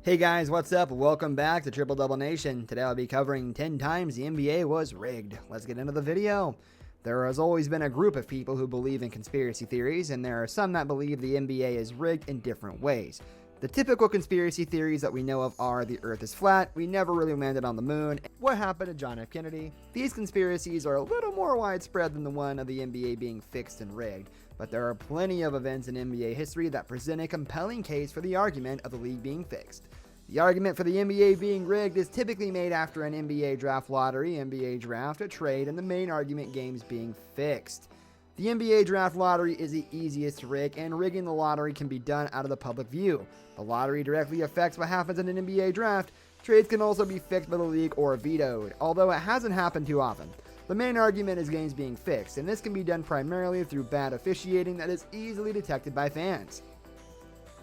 Hey guys, what's up? Welcome back to Triple Double Nation. Today I'll be covering 10 times the NBA was rigged. Let's get into the video. There has always been a group of people who believe in conspiracy theories, and there are some that believe the NBA is rigged in different ways. The typical conspiracy theories that we know of are the earth is flat, we never really landed on the moon, what happened to John F. Kennedy. These conspiracies are a little more widespread than the one of the NBA being fixed and rigged, but there are plenty of events in NBA history that present a compelling case for the argument of the league being fixed. The argument for the NBA being rigged is typically made after an NBA draft lottery, NBA draft, a trade, and the main argument games being fixed. The NBA draft lottery is the easiest to rig, and rigging the lottery can be done out of the public view. The lottery directly affects what happens in an NBA draft. Trades can also be fixed by the league or vetoed, although it hasn't happened too often. The main argument is games being fixed, and this can be done primarily through bad officiating that is easily detected by fans.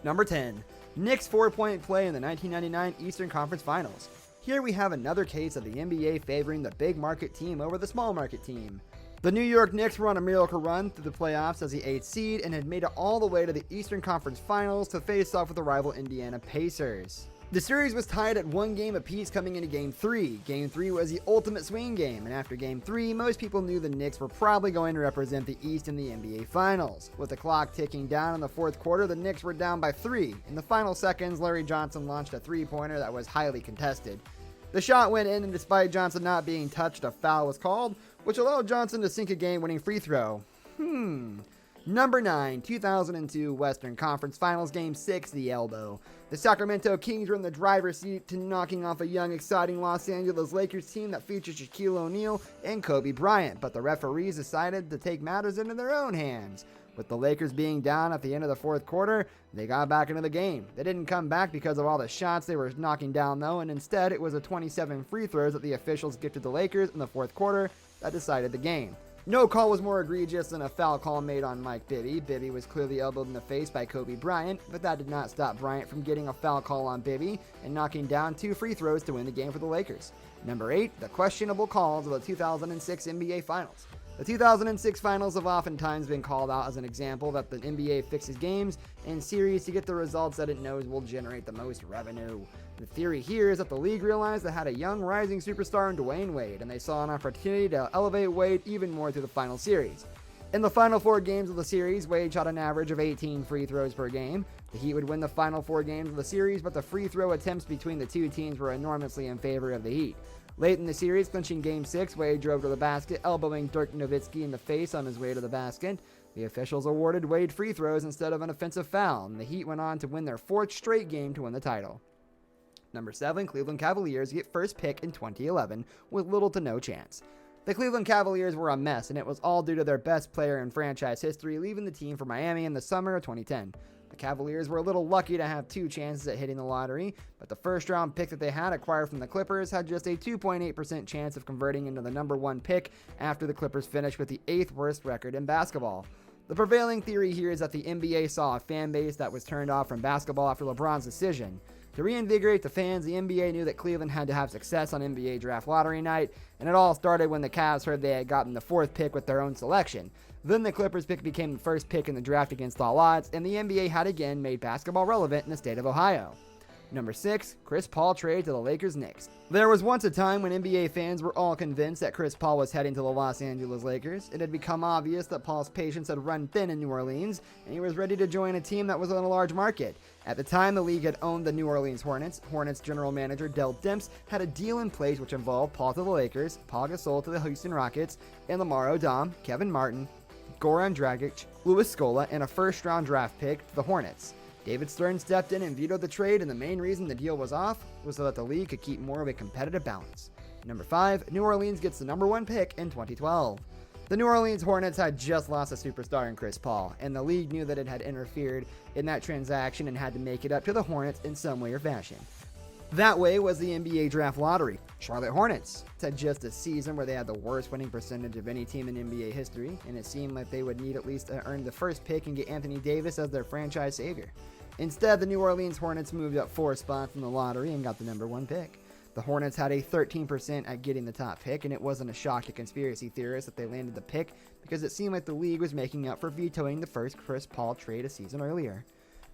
Number 10. Knicks 4-point play in the 1999 Eastern Conference Finals. Here we have another case of the NBA favoring the big market team over the small market team. The New York Knicks were on a miracle run through the playoffs as the 8th seed and had made it all the way to the Eastern Conference Finals to face off with the rival Indiana Pacers. The series was tied at 1 game apiece coming into Game 3. Game 3 was the ultimate swing game, and after Game 3, most people knew the Knicks were probably going to represent the East in the NBA Finals. With the clock ticking down in the fourth quarter, the Knicks were down by 3. In the final seconds, Larry Johnson launched a three-pointer that was highly contested. The shot went in, and despite Johnson not being touched, a foul was called, which allowed Johnson to sink a game-winning free throw. Number 9, 2002 Western Conference Finals Game 6, the elbow. The Sacramento Kings were in the driver's seat to knocking off a young, exciting Los Angeles Lakers team that featured Shaquille O'Neal and Kobe Bryant, but the referees decided to take matters into their own hands. With the Lakers being down at the end of the fourth quarter, they got back into the game. They didn't come back because of all the shots they were knocking down though, and instead it was a 27 free throws that the officials gifted the Lakers in the fourth quarter that decided the game. No call was more egregious than a foul call made on Mike Bibby. Bibby was clearly elbowed in the face by Kobe Bryant, but that did not stop Bryant from getting a foul call on Bibby and knocking down 2 free throws to win the game for the Lakers. Number 8, the questionable calls of the 2006 NBA Finals. The 2006 Finals have oftentimes been called out as an example that the NBA fixes games and series to get the results that it knows will generate the most revenue. The theory here is that the league realized they had a young rising superstar in Dwayne Wade, and they saw an opportunity to elevate Wade even more through the final series. In the final 4 games of the series, Wade shot an average of 18 free throws per game. The Heat would win the final 4 games of the series, but the free throw attempts between the two teams were enormously in favor of the Heat. Late in the series, clinching Game 6, Wade drove to the basket, elbowing Dirk Nowitzki in the face on his way to the basket. The officials awarded Wade free throws instead of an offensive foul, and the Heat went on to win their 4th straight game to win the title. Number 7, Cleveland Cavaliers get first pick in 2011 with little to no chance. The Cleveland Cavaliers were a mess, and it was all due to their best player in franchise history leaving the team for Miami in the summer of 2010. The Cavaliers were a little lucky to have 2 chances at hitting the lottery, but the first round pick that they had acquired from the Clippers had just a 2.8% chance of converting into the number 1 pick after the Clippers finished with the 8th worst record in basketball. The prevailing theory here is that the NBA saw a fan base that was turned off from basketball after LeBron's decision. To reinvigorate the fans, the NBA knew that Cleveland had to have success on NBA draft lottery night, and it all started when the Cavs heard they had gotten the 4th pick with their own selection. Then the Clippers pick became the first pick in the draft against all odds, and the NBA had again made basketball relevant in the state of Ohio. Number 6, Chris Paul trade to the Lakers Knicks. There was once a time when NBA fans were all convinced that Chris Paul was heading to the Los Angeles Lakers. It had become obvious that Paul's patience had run thin in New Orleans, and he was ready to join a team that was on a large market. At the time, the league had owned the New Orleans Hornets. Hornets general manager Dell Demps had a deal in place which involved Paul to the Lakers, Paul Gasol to the Houston Rockets, and Lamar Odom, Kevin Martin, Goran Dragic, Louis Scola, and a first-round draft pick to the Hornets. David Stern stepped in and vetoed the trade, and the main reason the deal was off was so that the league could keep more of a competitive balance. Number 5, New Orleans gets the number 1 pick in 2012. The New Orleans Hornets had just lost a superstar in Chris Paul, and the league knew that it had interfered in that transaction and had to make it up to the Hornets in some way or fashion. That way was the NBA draft lottery. Charlotte Hornets had just a season where they had the worst winning percentage of any team in NBA history, and it seemed like they would need at least to earn the first pick and get Anthony Davis as their franchise savior. Instead, the New Orleans Hornets moved up 4 spots in the lottery and got the number 1 pick. The Hornets had a 13% at getting the top pick, and it wasn't a shock to conspiracy theorists that they landed the pick because it seemed like the league was making up for vetoing the first Chris Paul trade a season earlier.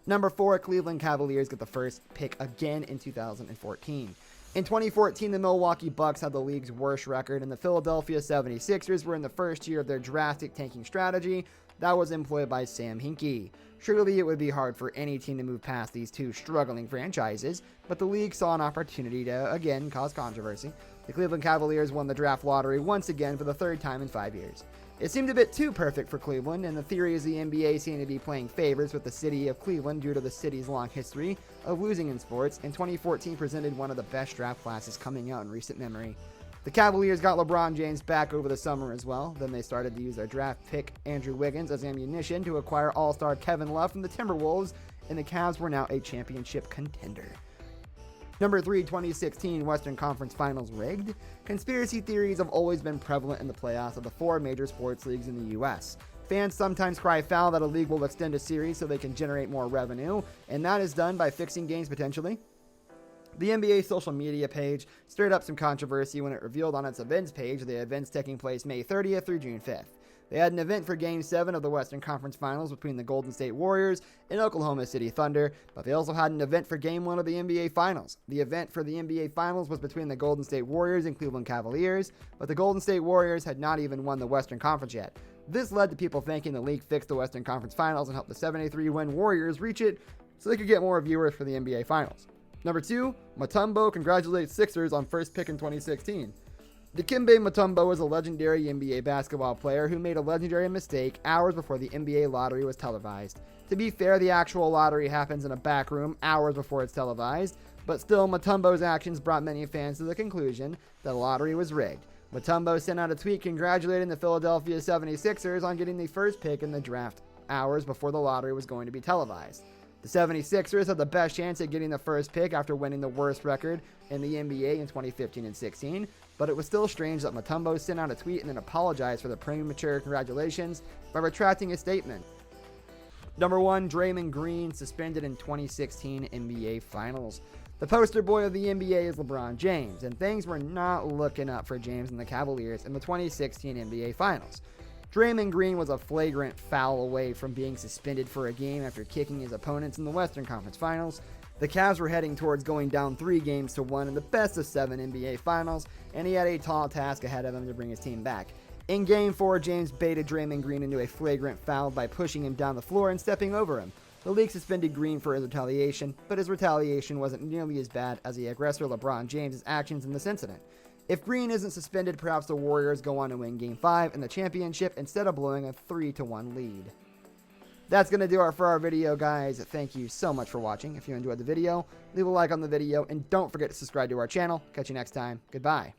Number 4, Cleveland Cavaliers get the first pick again in 2014. In 2014, the Milwaukee Bucks had the league's worst record, and the Philadelphia 76ers were in the first year of their drastic tanking strategy that was employed by Sam Hinkie. Surely it would be hard for any team to move past these two struggling franchises, but the league saw an opportunity to, again, cause controversy. The Cleveland Cavaliers won the draft lottery once again for the third time in 5 years. It seemed a bit too perfect for Cleveland, and the theory is the NBA seemed to be playing favorites with the city of Cleveland due to the city's long history of losing in sports, and 2014 presented one of the best draft classes coming out in recent memory. The Cavaliers got LeBron James back over the summer as well. Then they started to use their draft pick Andrew Wiggins as ammunition to acquire all-star Kevin Love from the Timberwolves, and the Cavs were now a championship contender. Number 3, 2016 Western Conference Finals rigged. Conspiracy theories have always been prevalent in the playoffs of the 4 major sports leagues in the U.S. Fans sometimes cry foul that a league will extend a series so they can generate more revenue, and that is done by fixing games potentially. The NBA social media page stirred up some controversy when it revealed on its events page the events taking place May 30th through June 5th. They had an event for Game 7 of the Western Conference Finals between the Golden State Warriors and Oklahoma City Thunder, but they also had an event for Game 1 of the NBA Finals. The event for the NBA Finals was between the Golden State Warriors and Cleveland Cavaliers, but the Golden State Warriors had not even won the Western Conference yet. This led to people thinking the league fixed the Western Conference Finals and helped the 73-win Warriors reach it so they could get more viewers for the NBA Finals. Number 2, Mutumbo congratulates Sixers on first pick in 2016. Dikembe Mutombo is a legendary NBA basketball player who made a legendary mistake hours before the NBA lottery was televised. To be fair, the actual lottery happens in a back room hours before it's televised, but still, Mutombo's actions brought many fans to the conclusion that the lottery was rigged. Mutombo sent out a tweet congratulating the Philadelphia 76ers on getting the first pick in the draft hours before the lottery was going to be televised. The 76ers had the best chance at getting the first pick after winning the worst record in the NBA in 2015 and 16, but it was still strange that Mutombo sent out a tweet and then apologized for the premature congratulations by retracting his statement. Number 1, Draymond Green suspended in 2016 NBA Finals. The poster boy of the NBA is LeBron James, and things were not looking up for James and the Cavaliers in the 2016 NBA Finals. Draymond Green was a flagrant foul away from being suspended for a game after kicking his opponents in the Western Conference Finals. The Cavs were heading towards going down 3-1 in the best of 7 NBA Finals, and he had a tall task ahead of him to bring his team back. In Game 4, James baited Draymond Green into a flagrant foul by pushing him down the floor and stepping over him. The league suspended Green for his retaliation, but his retaliation wasn't nearly as bad as the aggressor LeBron James' actions in this incident. If Green isn't suspended, perhaps the Warriors go on to win Game 5 in the championship instead of blowing a 3-1 lead. That's going to do it for our video, guys. Thank you so much for watching. If you enjoyed the video, leave a like on the video, and don't forget to subscribe to our channel. Catch you next time. Goodbye.